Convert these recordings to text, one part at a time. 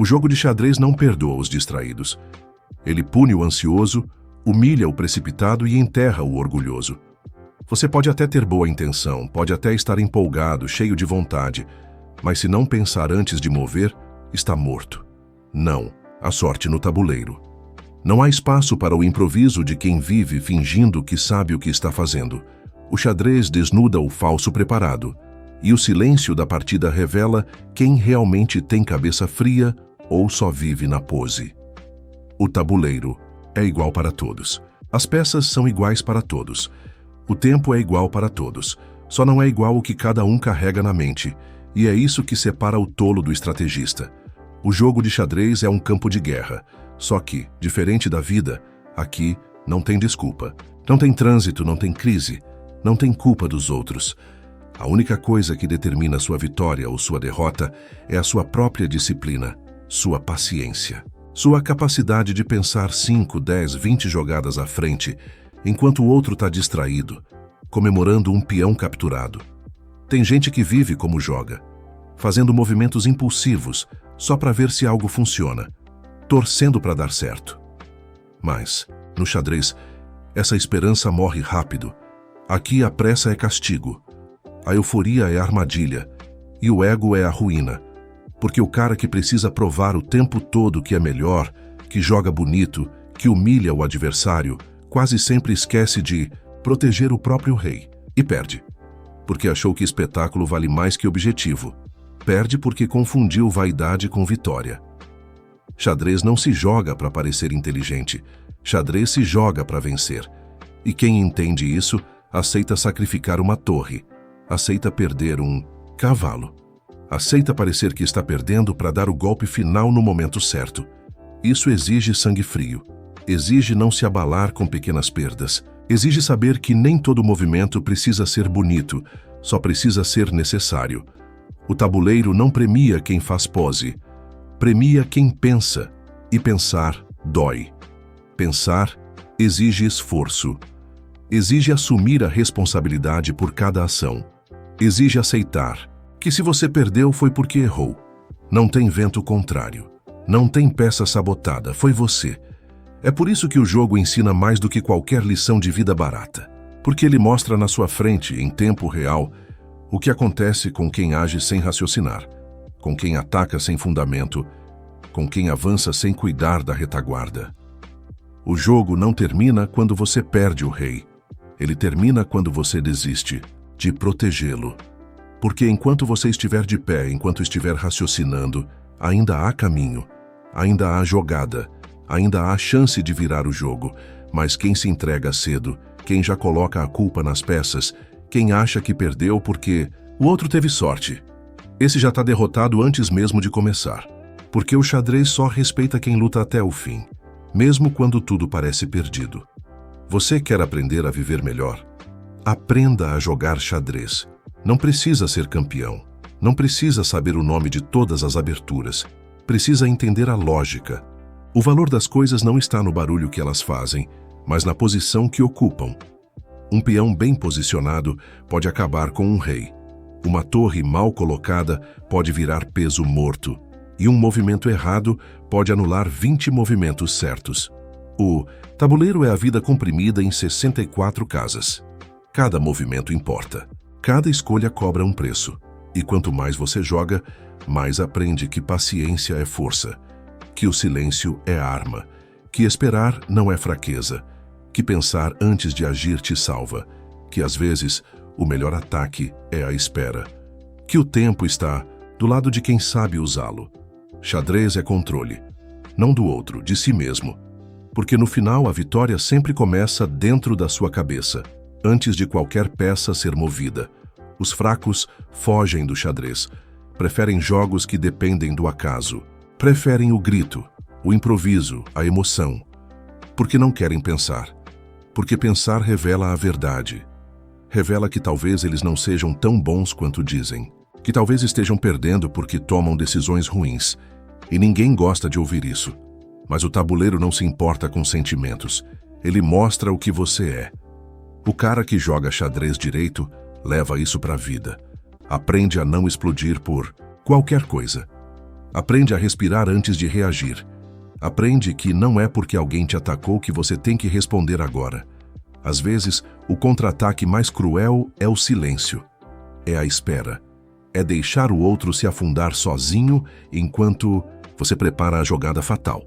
O jogo de xadrez não perdoa os distraídos. Ele pune o ansioso, humilha o precipitado e enterra o orgulhoso. Você pode até ter boa intenção, pode até estar empolgado, cheio de vontade, mas se não pensar antes de mover, está morto. Não, a sorte no tabuleiro. Não há espaço para o improviso de quem vive fingindo que sabe o que está fazendo. O xadrez desnuda o falso preparado, e o silêncio da partida revela quem realmente tem cabeça fria ou só vive na pose. O tabuleiro é igual para todos. As peças são iguais para todos. O tempo é igual para todos. Só não é igual o que cada um carrega na mente, e é isso que separa o tolo do estrategista. O jogo de xadrez é um campo de guerra, só que, diferente da vida, aqui não tem desculpa. Não tem trânsito, não tem crise, não tem culpa dos outros. A única coisa que determina sua vitória ou sua derrota é a sua própria disciplina, sua paciência. Sua capacidade de pensar 5, 10, 20 jogadas à frente, enquanto o outro está distraído, comemorando um peão capturado. Tem gente que vive como joga, fazendo movimentos impulsivos só para ver se algo funciona, torcendo para dar certo. Mas, no xadrez, essa esperança morre rápido. Aqui a pressa é castigo, a euforia é armadilha e o ego é a ruína. Porque o cara que precisa provar o tempo todo que é melhor, que joga bonito, que humilha o adversário, quase sempre esquece de proteger o próprio rei e perde. Porque achou que espetáculo vale mais que objetivo. Perde porque confundiu vaidade com vitória. Xadrez não se joga para parecer inteligente. Xadrez se joga para vencer. E quem entende isso, aceita sacrificar uma torre, aceita perder um cavalo. Aceita parecer que está perdendo para dar o golpe final no momento certo. Isso exige sangue frio. Exige não se abalar com pequenas perdas. Exige saber que nem todo movimento precisa ser bonito, só precisa ser necessário. O tabuleiro não premia quem faz pose. Premia quem pensa. E pensar dói. Pensar exige esforço. Exige assumir a responsabilidade por cada ação. Exige aceitar que se você perdeu foi porque errou. Não tem vento contrário. Não tem peça sabotada, foi você. É por isso que o jogo ensina mais do que qualquer lição de vida barata. Porque ele mostra na sua frente, em tempo real, o que acontece com quem age sem raciocinar, com quem ataca sem fundamento, com quem avança sem cuidar da retaguarda. O jogo não termina quando você perde o rei. Ele termina quando você desiste de protegê-lo. Porque enquanto você estiver de pé, enquanto estiver raciocinando, ainda há caminho, ainda há jogada, ainda há chance de virar o jogo. Mas quem se entrega cedo, quem já coloca a culpa nas peças, quem acha que perdeu porque o outro teve sorte, esse já está derrotado antes mesmo de começar. Porque o xadrez só respeita quem luta até o fim, mesmo quando tudo parece perdido. Você quer aprender a viver melhor? Aprenda a jogar xadrez. Não precisa ser campeão. Não precisa saber o nome de todas as aberturas. Precisa entender a lógica. O valor das coisas não está no barulho que elas fazem, mas na posição que ocupam. Um peão bem posicionado pode acabar com um rei. Uma torre mal colocada pode virar peso morto. E um movimento errado pode anular 20 movimentos certos. O tabuleiro é a vida comprimida em 64 casas. Cada movimento importa. Cada escolha cobra um preço, e quanto mais você joga, mais aprende que paciência é força, que o silêncio é arma, que esperar não é fraqueza, que pensar antes de agir te salva, que às vezes o melhor ataque é a espera, que o tempo está do lado de quem sabe usá-lo. Xadrez é controle, não do outro, de si mesmo, porque no final a vitória sempre começa dentro da sua cabeça, antes de qualquer peça ser movida. Os fracos fogem do xadrez, preferem jogos que dependem do acaso, preferem o grito, o improviso, a emoção, porque não querem pensar, porque pensar revela a verdade, revela que talvez eles não sejam tão bons quanto dizem, que talvez estejam perdendo porque tomam decisões ruins, e ninguém gosta de ouvir isso. Mas o tabuleiro não se importa com sentimentos, ele mostra o que você é. O cara que joga xadrez direito leva isso para a vida. Aprende a não explodir por qualquer coisa. Aprende a respirar antes de reagir. Aprende que não é porque alguém te atacou que você tem que responder agora. Às vezes, o contra-ataque mais cruel é o silêncio. É a espera. É deixar o outro se afundar sozinho enquanto você prepara a jogada fatal.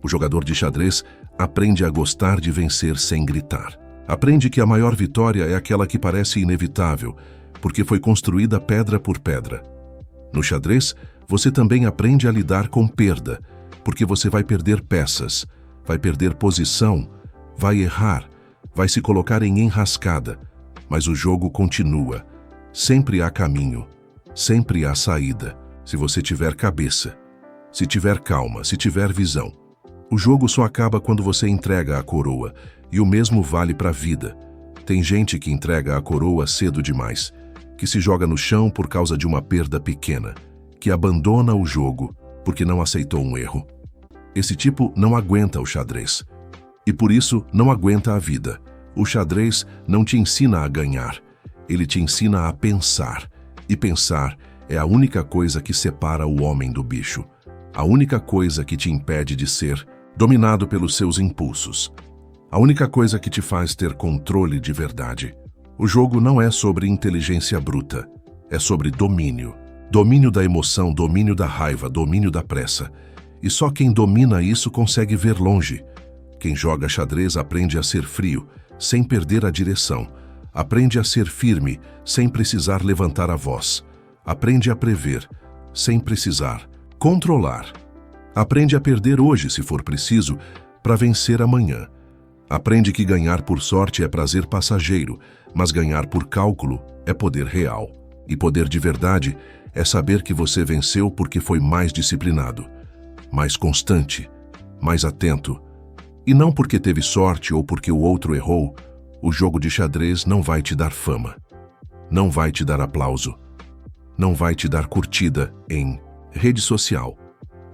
O jogador de xadrez aprende a gostar de vencer sem gritar. Aprende que a maior vitória é aquela que parece inevitável, porque foi construída pedra por pedra. No xadrez, você também aprende a lidar com perda, porque você vai perder peças, vai perder posição, vai errar, vai se colocar em enrascada, mas o jogo continua. Sempre há caminho, sempre há saída, se você tiver cabeça, se tiver calma, se tiver visão. O jogo só acaba quando você entrega a coroa, e o mesmo vale para a vida. Tem gente que entrega a coroa cedo demais, que se joga no chão por causa de uma perda pequena, que abandona o jogo porque não aceitou um erro. Esse tipo não aguenta o xadrez. E por isso não aguenta a vida. O xadrez não te ensina a ganhar. Ele te ensina a pensar. E pensar é a única coisa que separa o homem do bicho. A única coisa que te impede de ser dominado pelos seus impulsos. A única coisa que te faz ter controle de verdade. O jogo não é sobre inteligência bruta. É sobre domínio. Domínio da emoção, domínio da raiva, domínio da pressa. E só quem domina isso consegue ver longe. Quem joga xadrez aprende a ser frio, sem perder a direção. Aprende a ser firme, sem precisar levantar a voz. Aprende a prever, sem precisar controlar. Aprende a perder hoje, se for preciso, para vencer amanhã. Aprende que ganhar por sorte é prazer passageiro, mas ganhar por cálculo é poder real. E poder de verdade é saber que você venceu porque foi mais disciplinado, mais constante, mais atento. E não porque teve sorte ou porque o outro errou. O jogo de xadrez não vai te dar fama, não vai te dar aplauso, não vai te dar curtida em rede social,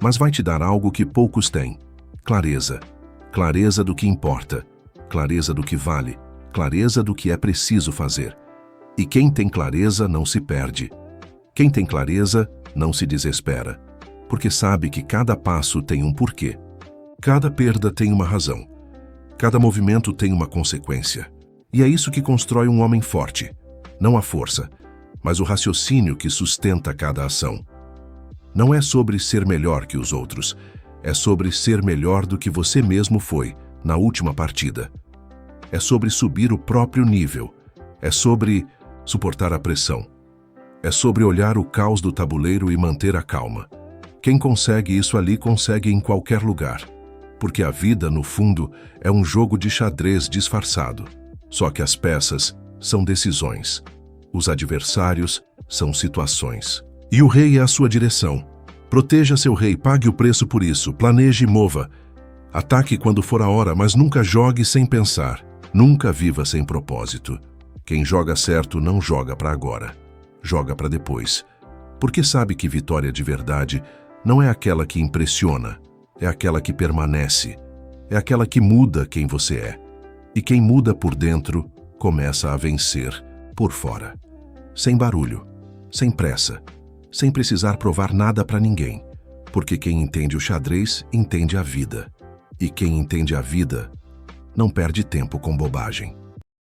mas vai te dar algo que poucos têm: clareza. Clareza do que importa, clareza do que vale, clareza do que é preciso fazer. E quem tem clareza não se perde. Quem tem clareza não se desespera, porque sabe que cada passo tem um porquê. Cada perda tem uma razão. Cada movimento tem uma consequência. E é isso que constrói um homem forte. Não a força, mas o raciocínio que sustenta cada ação. Não é sobre ser melhor que os outros. É sobre ser melhor do que você mesmo foi na última partida. É sobre subir o próprio nível. É sobre suportar a pressão. É sobre olhar o caos do tabuleiro e manter a calma. Quem consegue isso ali consegue em qualquer lugar. Porque a vida, no fundo, é um jogo de xadrez disfarçado. Só que as peças são decisões. Os adversários são situações. E o rei é a sua direção. Proteja seu rei, pague o preço por isso, planeje e mova. Ataque quando for a hora, mas nunca jogue sem pensar. Nunca viva sem propósito. Quem joga certo não joga para agora. Joga para depois. Porque sabe que vitória de verdade não é aquela que impressiona, é aquela que permanece, é aquela que muda quem você é. E quem muda por dentro começa a vencer por fora. Sem barulho, sem pressa, sem precisar provar nada para ninguém. Porque quem entende o xadrez entende a vida. E quem entende a vida não perde tempo com bobagem.